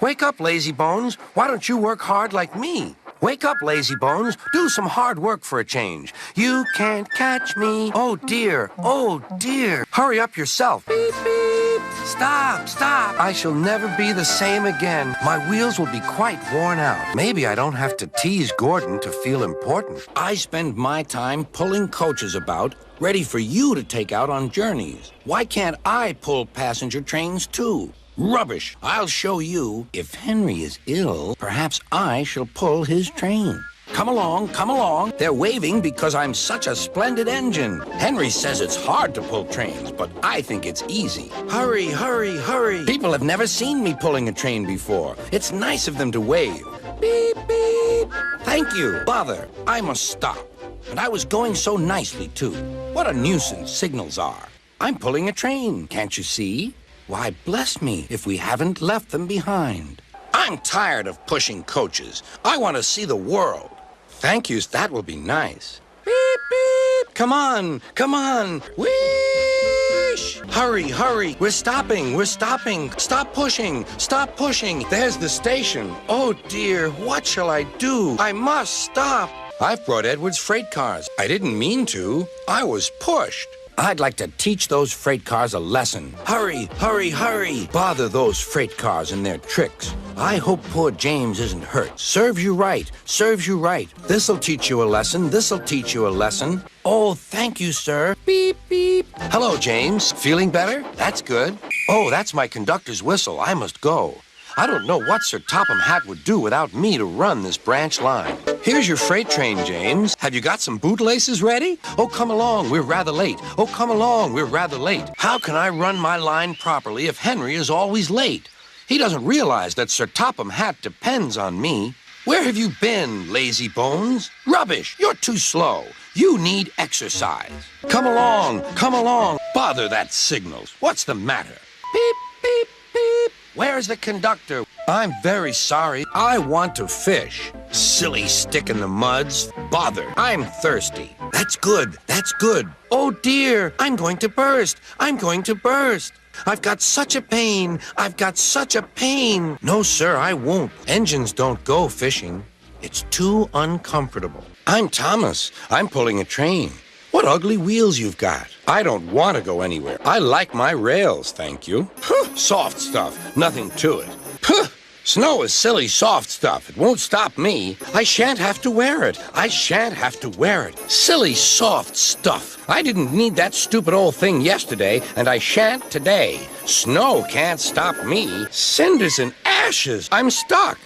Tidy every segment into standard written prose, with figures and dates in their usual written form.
Wake up, lazy bones. Why don't you work hard like me? Wake up, lazy bones. Do some hard work for a change. You can't catch me. Oh, dear. Oh, dear. Hurry up yourself. Beep, beep. Stop, stop. I shall never be the same again. My wheels will be quite worn out. Maybe I don't have to tease Gordon to feel important. I spend my time pulling coaches about, ready for you to take out on journeys. Why can't I pull passenger trains too? Rubbish! I'll show you. If Henry is ill, perhaps I shall pull his train. Come along, come along. They're waving because I'm such a splendid engine. Henry says it's hard to pull trains, but I think it's easy. Hurry, hurry, hurry. People have never seen me pulling a train before. It's nice of them to wave. Beep, beep. Thank you. Bother. I must stop. And I was going so nicely, too. What a nuisance signals are. I'm pulling a train, can't you see? Why, bless me if we haven't left them behind. I'm tired of pushing coaches. I want to see the world. Thank yous, that will be nice. Beep, beep. Come on, come on. Whoosh! Hurry, hurry. We're stopping, we're stopping. Stop pushing, stop pushing. There's the station. Oh, dear, what shall I do? I must stop. I've brought Edward's freight cars. I didn't mean to. I was pushed. I'd like to teach those freight cars a lesson. Hurry, hurry, hurry. Bother those freight cars and their tricks. I hope poor James isn't hurt. Serves you right, serves you right. This'll teach you a lesson, this'll teach you a lesson. Oh, thank you, sir. Beep, beep. Hello, James. Feeling better? That's good. Oh, that's my conductor's whistle. I must go. I don't know what Sir Topham Hatt would do without me to run this branch line. Here's your freight train, James. Have you got some bootlaces ready? Oh, come along, we're rather late. Oh, come along, we're rather late. How can I run my line properly if Henry is always late? He doesn't realize that Sir Topham Hatt depends on me. Where have you been, lazy bones? Rubbish, you're too slow. You need exercise. Come along, come along. Bother that signals. What's the matter? Beep, beep, beep. Where's the conductor? I'm very sorry. I want to fish. Silly stick in the muds. Bother. I'm thirsty. That's good. That's good. Oh, dear. I'm going to burst. I'm going to burst. I've got such a pain. I've got such a pain. No, sir, I won't. Engines don't go fishing. It's too uncomfortable. I'm Thomas. I'm pulling a train. What ugly wheels you've got. I don't want to go anywhere. I like my rails, thank you. Puh, soft stuff, nothing to it. Puh, snow is silly soft stuff. It won't stop me. I shan't have to wear it. I shan't have to wear it. Silly soft stuff. I didn't need that stupid old thing yesterday, and I shan't today. Snow can't stop me. Cinders and ashes. I'm stuck.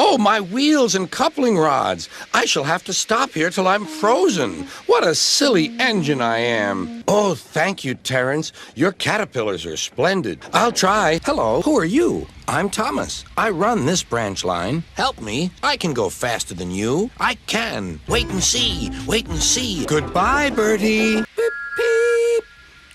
Oh, my wheels and coupling rods. I shall have to stop here till I'm frozen. What a silly engine I am. Oh, thank you, Terence. Your caterpillars are splendid. I'll try. Hello, who are you? I'm Thomas. I run this branch line. Help me. I can go faster than you. I can. Wait and see. Wait and see. Goodbye, Bertie. Beep, beep.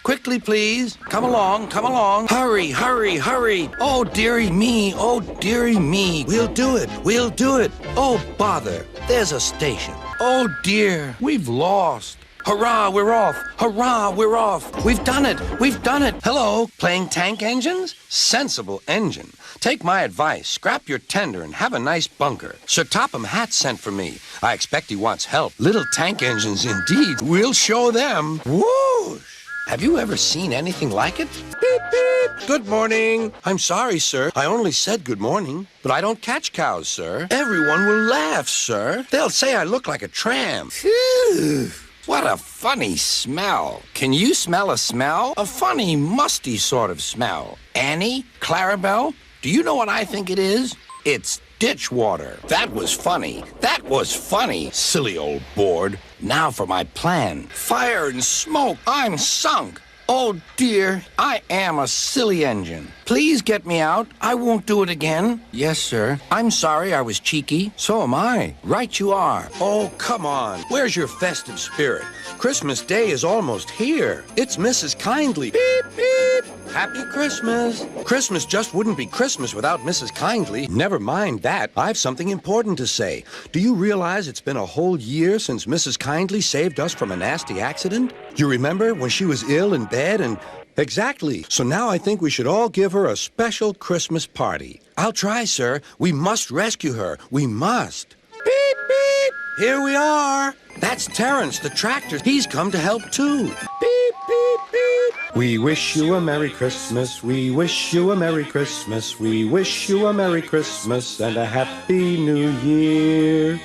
Quickly, please. Come along, come along. Hurry, hurry, hurry. Oh, dearie me, oh, dearie me. We'll do it, we'll do it. Oh, bother. There's a station. Oh, dear, we've lost. Hurrah, we're off. Hurrah, we're off. We've done it, we've done it. Hello, playing tank engines? Sensible engine. Take my advice, scrap your tender and have a nice bunker. Sir Topham Hatt sent for me. I expect he wants help. Little tank engines indeed. We'll show them. Whoosh. Have you ever seen anything like it? Beep, beep. Good morning. I'm sorry, sir. I only said good morning. But I don't catch cows, sir. Everyone will laugh, sir. They'll say I look like a tramp. Phew. What a funny smell. Can you smell a smell? A funny, musty sort of smell. Annie? Clarabelle? Do you know what I think it is? It's ditch water. That was funny. That was funny. Silly old board. Now for my plan. Fire and smoke. I'm sunk. Oh, dear. I am a silly engine. Please get me out. I won't do it again. Yes, sir. I'm sorry I was cheeky. So am I. Right you are. Oh, come on. Where's your festive spirit? Christmas Day is almost here. It's Mrs. Kindly. Beep, beep. Happy Christmas. Christmas just wouldn't be Christmas without Mrs. Kindly. Never mind that. I've something important to say. Do you realize it's been a whole year since Mrs. Kindly saved us from a nasty accident? You remember when she was ill in bed and... Exactly. So now I think we should all give her a special Christmas party. I'll try, sir. We must rescue her. We must. Beep, beep. Here we are. That's Terrence, the tractor. He's come to help, too. Beep, beep, beep. We wish you a Merry Christmas. We wish you a Merry Christmas. We wish you a Merry Christmas and a Happy New Year.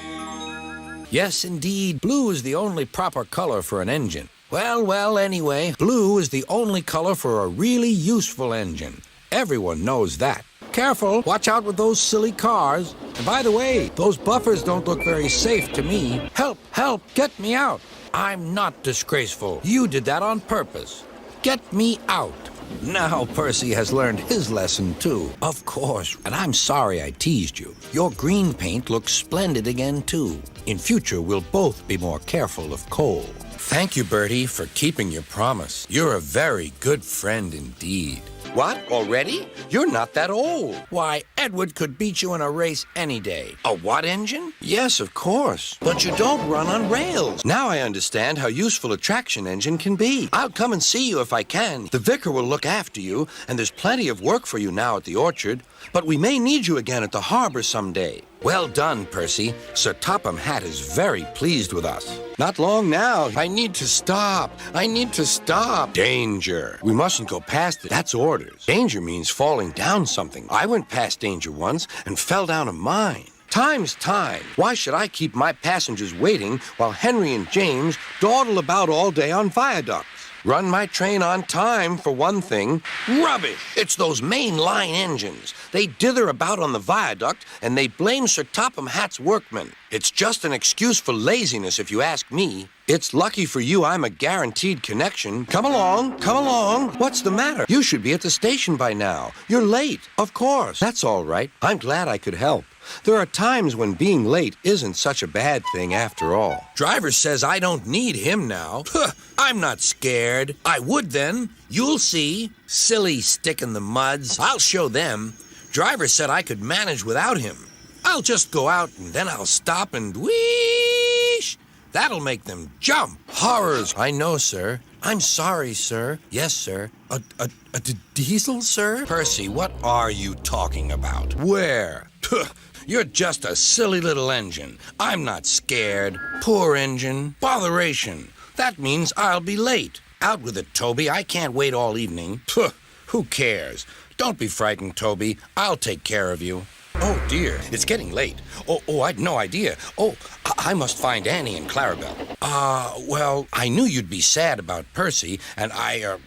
Yes, indeed, blue is the only proper color for an engine. Well, anyway, blue is the only color for a really useful engine. Everyone knows that. Careful, watch out with those silly cars. And by the way, those buffers don't look very safe to me. Help, get me out. I'm not disgraceful. You did that on purpose. Get me out. Now Percy has learned his lesson, too. Of course, and I'm sorry I teased you. Your green paint looks splendid again, too. In future, we'll both be more careful of coal. Thank you, Bertie, for keeping your promise. You're a very good friend indeed. What? Already? You're not that old. Why, Edward could beat you in a race any day. A what engine? Yes, of course. But you don't run on rails. Now I understand how useful a traction engine can be. I'll come and see you if I can. The vicar will look after you, and there's plenty of work for you now at the orchard. But we may need you again at the harbor someday. Well done, Percy. Sir Topham Hatt is very pleased with us. Not long now. I need to stop. Danger. We mustn't go past it. That's orders. Danger means falling down something. I went past danger once and fell down a mine. Time's time. Why should I keep my passengers waiting while Henry and James dawdle about all day on viaducts? Run my train on time, for one thing. Rubbish! It's those main line engines. They dither about on the viaduct, and they blame Sir Topham Hatt's workmen. It's just an excuse for laziness, if you ask me. It's lucky for you I'm a guaranteed connection. Come along. What's the matter? You should be at the station by now. You're late. Of course. That's all right. I'm glad I could help. There are times when being late isn't such a bad thing after all. Driver says I don't need him now. I'm not scared. I would then. You'll see. Silly stick in the muds. I'll show them. Driver said I could manage without him. I'll just go out and then I'll stop and wheesh. That'll make them jump. Horrors. I know, sir. I'm sorry, sir. Yes, sir. A diesel, sir? Percy, what are you talking about? Where? You're just a silly little engine. I'm not scared. Poor engine. Botheration. That means I'll be late. Out with it, Toby. I can't wait all evening. Who cares? Don't be frightened, Toby. I'll take care of you. Oh, dear. It's getting late. Oh, I'd no idea. Oh, I must find Annie and Clarabelle. Well, I knew you'd be sad about Percy, and I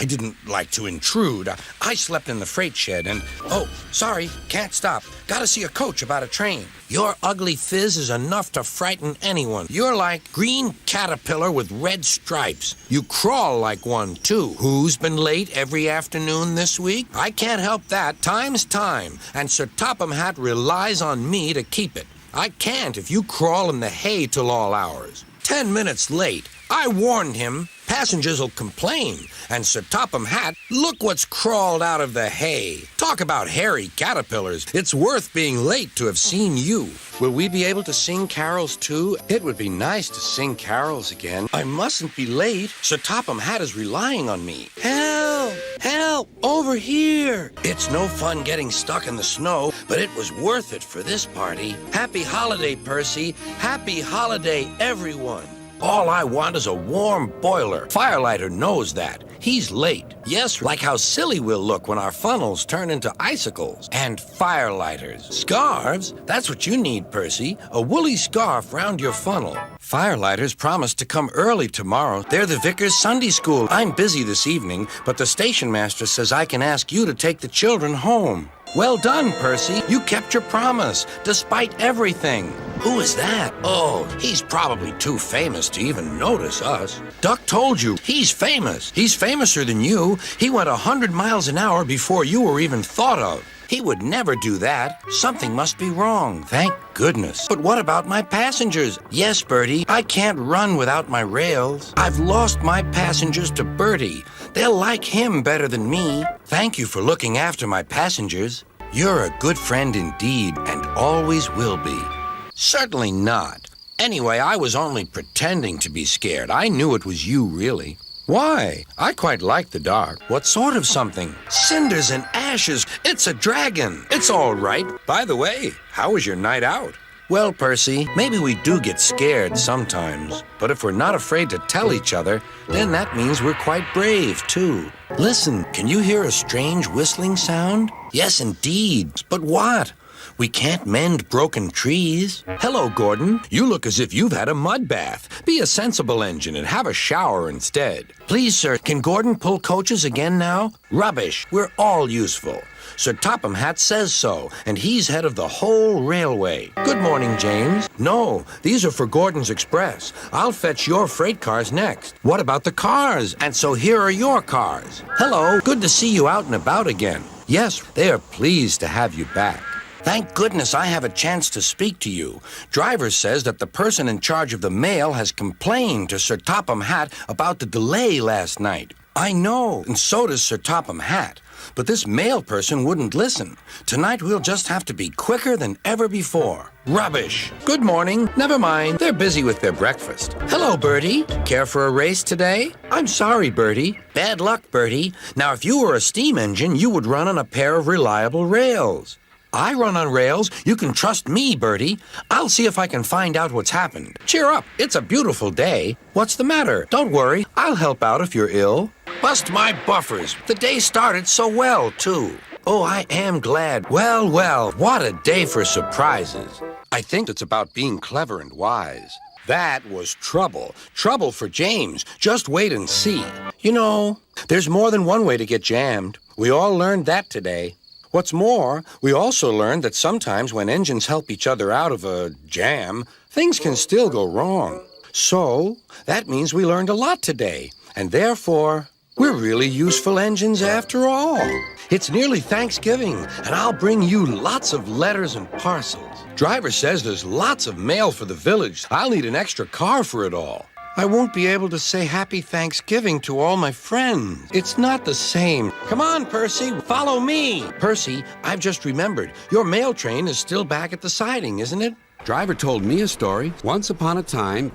didn't like to intrude. I slept in the freight shed and... Oh, sorry, can't stop. Gotta see a coach about a train. Your ugly phiz is enough to frighten anyone. You're like green caterpillar with red stripes. You crawl like one, too. Who's been late every afternoon this week? I can't help that. Time's time, and Sir Topham Hatt relies on me to keep it. I can't if you crawl in the hay till all hours. 10 minutes late. I warned him. Passengers will complain. And Sir Topham Hatt, look what's crawled out of the hay. Talk about hairy caterpillars. It's worth being late to have seen you. Will we be able to sing carols, too? It would be nice to sing carols again. I mustn't be late. Sir Topham Hatt is relying on me. Help! Help! Over here! It's no fun getting stuck in the snow, but it was worth it for this party. Happy holiday, Percy. Happy holiday, everyone. All I want is a warm boiler. Firelighter knows that. He's late. Yes, like how silly we'll look when our funnels turn into icicles. And firelighters. Scarves? That's what you need, Percy. A woolly scarf round your funnel. Firelighters promised to come early tomorrow. They're the vicar's Sunday school. I'm busy this evening, but the station master says I can ask you to take the children home. Well done, Percy. You kept your promise, despite everything. Who is that? Oh, he's probably too famous to even notice us. Duck told you, he's famous. He's famouser than you. He went 100 miles an hour before you were even thought of. He would never do that. Something must be wrong. Thank goodness. But what about my passengers? Yes, Bertie, I can't run without my rails. I've lost my passengers to Bertie. They'll like him better than me. Thank you for looking after my passengers. You're a good friend indeed, and always will be. Certainly not. Anyway, I was only pretending to be scared. I knew it was you, really. Why? I quite like the dark. What sort of something? Cinders and ashes. It's a dragon. It's all right. By the way, how was your night out? Well, Percy, maybe we do get scared sometimes. But if we're not afraid to tell each other, then that means we're quite brave, too. Listen, can you hear a strange whistling sound? Yes, indeed. But what? We can't mend broken trees. Hello, Gordon. You look as if you've had a mud bath. Be a sensible engine and have a shower instead. Please, sir, can Gordon pull coaches again now? Rubbish. We're all useful. Sir Topham Hatt says so, and he's head of the whole railway. Good morning, James. No, these are for Gordon's Express. I'll fetch your freight cars next. What about the cars? And so here are your cars. Hello, good to see you out and about again. Yes, they are pleased to have you back. Thank goodness I have a chance to speak to you. Driver says that the person in charge of the mail has complained to Sir Topham Hatt about the delay last night. I know, and so does Sir Topham Hatt. But this mail person wouldn't listen. Tonight we'll just have to be quicker than ever before. Rubbish. Good morning. Never mind. They're busy with their breakfast. Hello, Bertie. Care for a race today? I'm sorry, Bertie. Bad luck, Bertie. Now, if you were a steam engine, you would run on a pair of reliable rails. I run on rails. You can trust me, Bertie. I'll see if I can find out what's happened. Cheer up. It's a beautiful day. What's the matter? Don't worry. I'll help out if you're ill. Bust my buffers. The day started so well, too. Oh, I am glad. Well, well, what a day for surprises. I think it's about being clever and wise. That was trouble. Trouble for James. Just wait and see. You know, there's more than one way to get jammed. We all learned that today. What's more, we also learned that sometimes when engines help each other out of a jam, things can still go wrong. So, that means we learned a lot today, and therefore, we're really useful engines after all. It's nearly Thanksgiving, and I'll bring you lots of letters and parcels. Driver says there's lots of mail for the village. I'll need an extra car for it all. I won't be able to say Happy Thanksgiving to all my friends. It's not the same. Come on, Percy, follow me. Percy, I've just remembered. Your mail train is still back at the siding, isn't it? Driver told me a story. Once upon a time,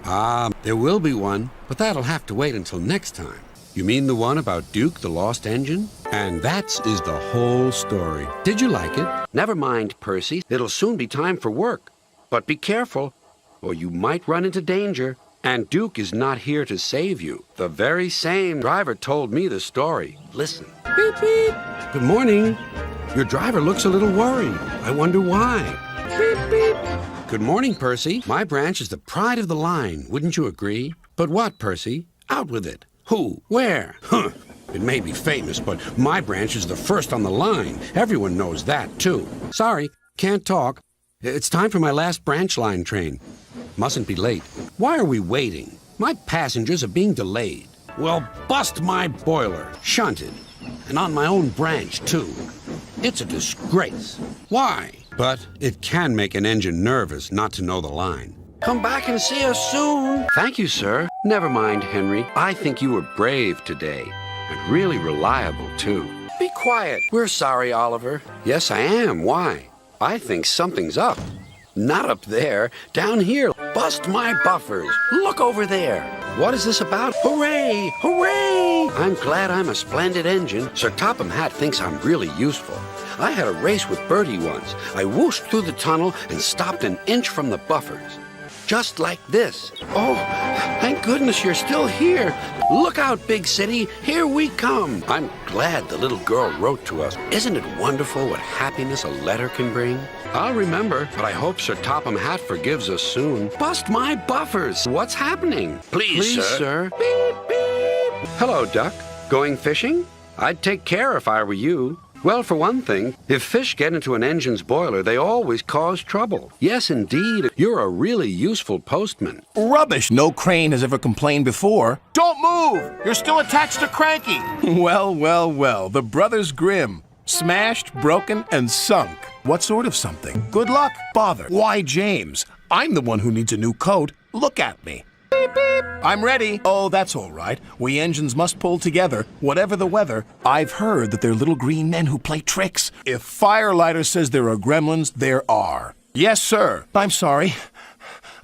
there will be one, but that'll have to wait until next time. You mean the one about Duke, the lost engine? And that is the whole story. Did you like it? Never mind, Percy. It'll soon be time for work. But be careful, or you might run into danger. And Duke is not here to save you. The very same driver told me the story. Listen. Beep, beep. Good morning. Your driver looks a little worried. I wonder why. Beep, beep. Good morning, Percy. My branch is the pride of the line. Wouldn't you agree? But what, Percy? Out with it. Who? Where? Huh. It may be famous, but my branch is the first on the line. Everyone knows that, too. Sorry, can't talk. It's time for my last branch line train. Mustn't be late. Why are we waiting? My passengers are being delayed. Well, bust my boiler. Shunted. And on my own branch, too. It's a disgrace. Why? But it can make an engine nervous not to know the line. Come back and see us soon. Thank you, sir. Never mind, Henry. I think you were brave today. And really reliable, too. Be quiet. We're sorry, Oliver. Yes, I am. Why? I think something's up. Not up there. Down here. Bust my buffers. Look over there. What is this about? Hooray! Hooray! I'm glad I'm a splendid engine. Sir Topham Hatt thinks I'm really useful. I had a race with Bertie once. I whooshed through the tunnel and stopped an inch from the buffers. Just like this. Oh, thank goodness you're still here. Look out, big city. Here we come. I'm glad the little girl wrote to us. Isn't it wonderful what happiness a letter can bring? I'll remember, but I hope Sir Topham Hatt forgives us soon. Bust my buffers. What's happening? Please, sir. Beep, beep. Hello, Duck. Going fishing? I'd take care if I were you. Well, for one thing, if fish get into an engine's boiler, they always cause trouble. Yes, indeed, you're a really useful postman. Rubbish! No crane has ever complained before. Don't move! You're still attached to Cranky! Well, well, well, the Brothers Grimm. Smashed, broken, and sunk. What sort of something? Good luck. Bother. Why, James? I'm the one who needs a new coat. Look at me. Beep, beep. I'm ready. Oh, that's all right. We engines must pull together, whatever the weather. I've heard that they're little green men who play tricks. If Firelighter says there are gremlins, there are. Yes, sir. I'm sorry.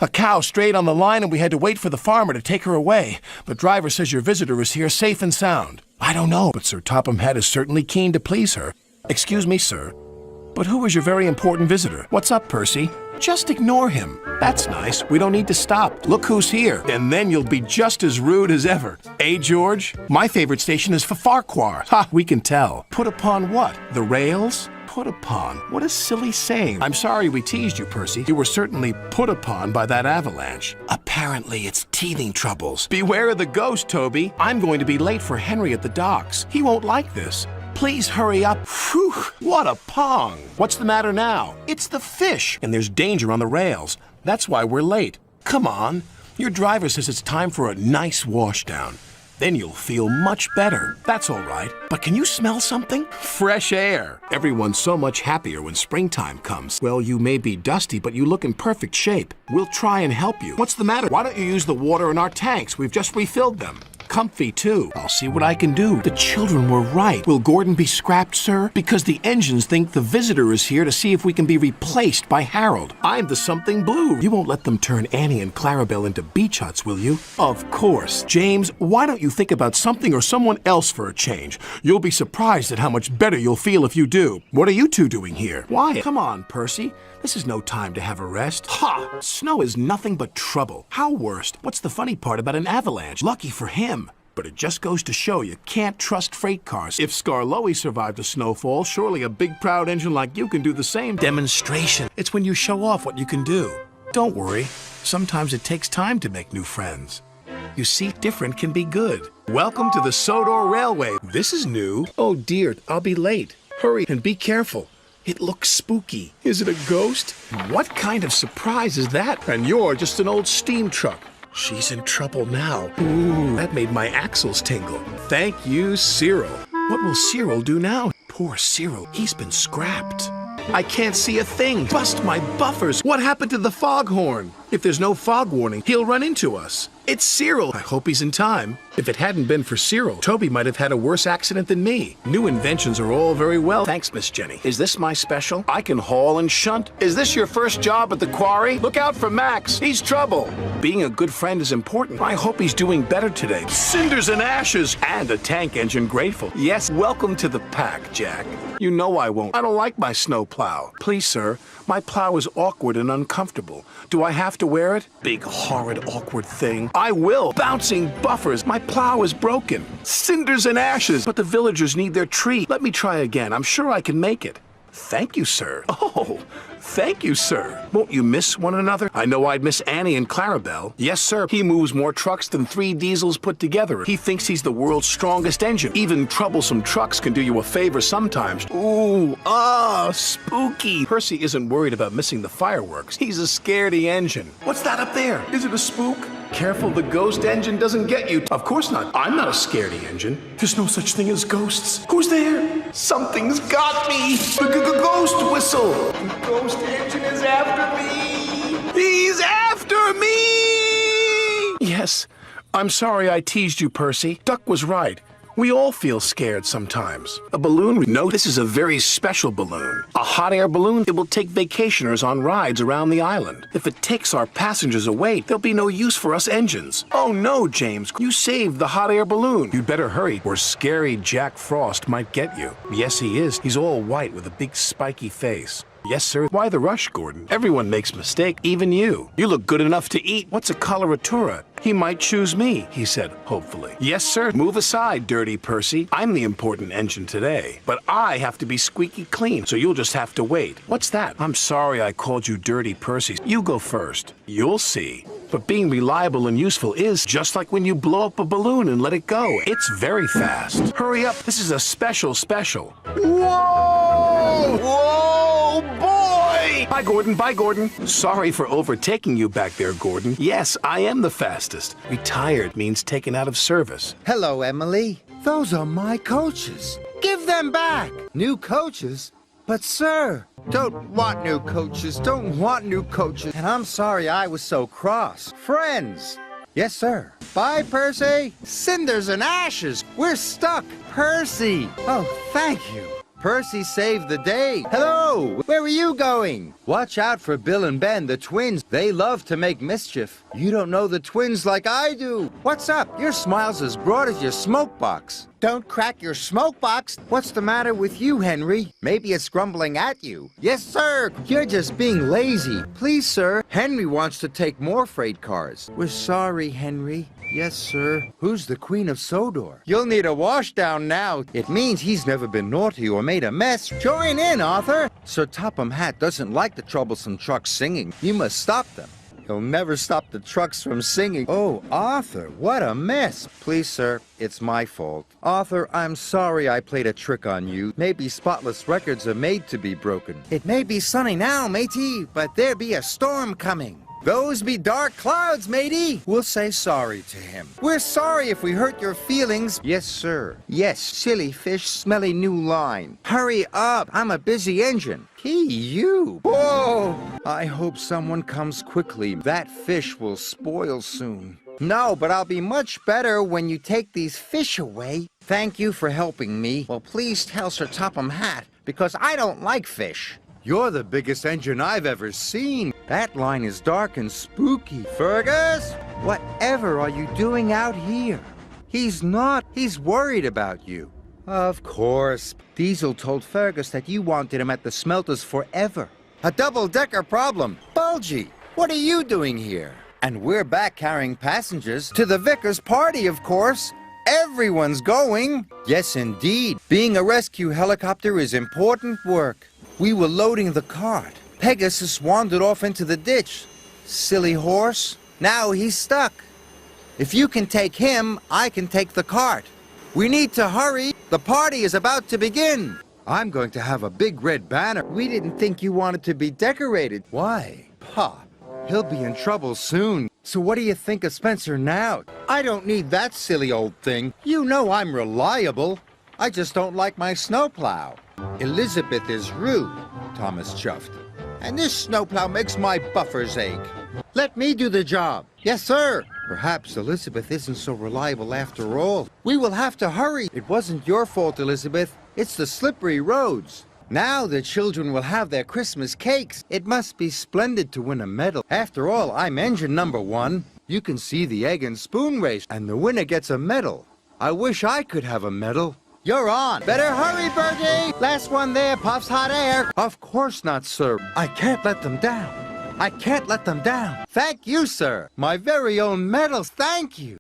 A cow strayed on the line and we had to wait for the farmer to take her away. But driver says your visitor is here safe and sound. I don't know, but Sir Topham Hatt is certainly keen to please her. Excuse me, sir, but who is your very important visitor? What's up, Percy? Just ignore him. That's nice. We don't need to stop. Look who's here. And then you'll be just as rude as ever. Eh, George? My favorite station is Farquhar. Ha, we can tell. Put upon what? The rails? Put upon. What a silly saying. I'm sorry we teased you, Percy. You were certainly put upon by that avalanche. Apparently it's teething troubles. Beware of the ghost, Toby. I'm going to be late for Henry at the docks. He won't like this. Please hurry up. Whew, what a pong. What's the matter now? It's the fish, and there's danger on the rails. That's why we're late. Come on. Your driver says it's time for a nice washdown. Then you'll feel much better. That's all right. But can you smell something? Fresh air. Everyone's so much happier when springtime comes. Well, you may be dusty, but you look in perfect shape. We'll try and help you. What's the matter? Why don't you use the water in our tanks? We've just refilled them. Comfy, too. I'll see what I can do. The children were right. Will Gordon be scrapped, sir? Because the engines think the visitor is here to see if we can be replaced by Harold. I'm the something blue. You won't let them turn Annie and Clarabelle into beach huts, will you? Of course. James, why don't you think about something or someone else for a change? You'll be surprised at how much better you'll feel if you do. What are you two doing here? Why? Come on, Percy. This is no time to have a rest. Ha! Snow is nothing but trouble. How worst? What's the funny part about an avalanche? Lucky for him. But it just goes to show you can't trust freight cars. If Skarloey survived a snowfall, surely a big proud engine like you can do the same. Demonstration. It's when you show off what you can do. Don't worry. Sometimes it takes time to make new friends. You see, different can be good. Welcome to the Sodor Railway. This is new. Oh dear, I'll be late. Hurry and be careful. It looks spooky. Is it a ghost? What kind of surprise is that? And you're just an old steam truck. She's in trouble now. Ooh, that made my axles tingle. Thank you, Cyril. What will Cyril do now? Poor Cyril, he's been scrapped. I can't see a thing. Bust my buffers. What happened to the foghorn? If there's no fog warning, he'll run into us. It's Cyril. I hope he's in time. If it hadn't been for Cyril, Toby might have had a worse accident than me. New inventions are all very well. Thanks, Miss Jenny. Is this my special? I can haul and shunt. Is this your first job at the quarry? Look out for Max. He's trouble. Being a good friend is important. I hope he's doing better today. Cinders and ashes and a tank engine grateful. Yes, welcome to the pack, Jack. You know I won't. I don't like my snow plow. Please, sir, my plow is awkward and uncomfortable. Do I have to wear it? Big, horrid, awkward thing. I will. Bouncing buffers. My plow is broken. Cinders and ashes. But the villagers need their tree. Let me try again. I'm sure I can make it. Thank you, sir. Oh, thank you, sir. Won't you miss one another? I know I'd miss Annie and Clarabelle. Yes, sir. He moves more trucks than 3 diesels put together. He thinks he's the world's strongest engine. Even troublesome trucks can do you a favor sometimes. Ooh, spooky. Percy isn't worried about missing the fireworks. He's a scaredy engine. What's that up there? Is it a spook? Careful the ghost engine doesn't get you. Of course not. I'm not a scaredy engine. There's no such thing as ghosts. Who's there? Something's got me. The ghost whistle. The ghost engine is after me. He's after me. Yes. I'm sorry I teased you, Percy. Duck was right. We all feel scared sometimes. A balloon? No, this is a very special balloon. A hot air balloon? It will take vacationers on rides around the island. If it takes our passengers away, there'll be no use for us engines. Oh no, James, you saved the hot air balloon. You'd better hurry, or scary Jack Frost might get you. Yes, he is. He's all white with a big spiky face. Yes, sir. Why the rush, Gordon? Everyone makes mistake, even you. You look good enough to eat. What's a coloratura? He might choose me, he said, hopefully. Yes, sir. Move aside, dirty Percy. I'm the important engine today. But I have to be squeaky clean, so you'll just have to wait. What's that? I'm sorry I called you dirty Percy. You go first. You'll see. But being reliable and useful is just like when you blow up a balloon and let it go. It's very fast. Hurry up. This is a special. Whoa! Whoa, boy! Bye, Gordon. Bye, Gordon. Sorry for overtaking you back there, Gordon. Yes, I am the fastest. Retired means taken out of service. Hello, Emily. Those are my coaches. Give them back. New coaches? But, sir, don't want new coaches. And I'm sorry I was so cross. Friends. Yes, sir. Bye, Percy. Cinders and ashes. We're stuck. Percy. Oh, thank you. Percy saved the day. Hello, where are you going? Watch out for Bill and Ben, the twins. They love to make mischief. You don't know the twins like I do. What's up? Your smile's as broad as your smoke box. Don't crack your smoke box. What's the matter with you, Henry? Maybe it's grumbling at you. Yes, sir. You're just being lazy. Please, sir. Henry wants to take more freight cars. We're sorry, Henry. Yes, sir. Who's the Queen of Sodor? You'll need a wash down now. It means he's never been naughty or made a mess. Join in, Arthur. Sir Topham Hatt doesn't like the troublesome trucks singing. You must stop them. He'll never stop the trucks from singing. Oh, Arthur, what a mess. Please, sir, it's my fault. Arthur, I'm sorry I played a trick on you. Maybe spotless records are made to be broken. It may be sunny now, matey, but there be a storm coming. Those be dark clouds, matey. We'll say sorry to him. We're sorry if we hurt your feelings. Yes, sir. Yes, silly fish, smelly new line. Hurry up, I'm a busy engine. You. Whoa! I hope someone comes quickly. That fish will spoil soon. No, but I'll be much better when you take these fish away. Thank you for helping me. Well, please tell Sir Topham Hatt, because I don't like fish. You're the biggest engine I've ever seen. That line is dark and spooky. Fergus, whatever are you doing out here? He's not. He's worried about you. Of course. Diesel told Fergus that you wanted him at the smelters forever. A double-decker problem. Bulgy, what are you doing here? And we're back carrying passengers to the vicar's party, of course. Everyone's going. Yes, indeed. Being a rescue helicopter is important work. We were loading the cart. Pegasus wandered off into the ditch. Silly horse. Now he's stuck. If you can take him, I can take the cart. We need to hurry. The party is about to begin. I'm going to have a big red banner. We didn't think you wanted to be decorated. Why? Pop, he'll be in trouble soon. So what do you think of Spencer now? I don't need that silly old thing. You know I'm reliable. I just don't like my snowplow. Elizabeth is rude, Thomas chuffed. And this snowplow makes my buffers ache. Let me do the job. Yes, sir. Perhaps Elizabeth isn't so reliable after all. We will have to hurry. It wasn't your fault, Elizabeth. It's the slippery roads. Now the children will have their Christmas cakes. It must be splendid to win a medal. After all, I'm engine number 1. You can see the egg and spoon race, and the winner gets a medal. I wish I could have a medal. You're on. Better hurry, Bertie. Last one there puffs hot air. Of course not, sir. I can't let them down. I can't let them down. Thank you, sir. My very own medals. Thank you.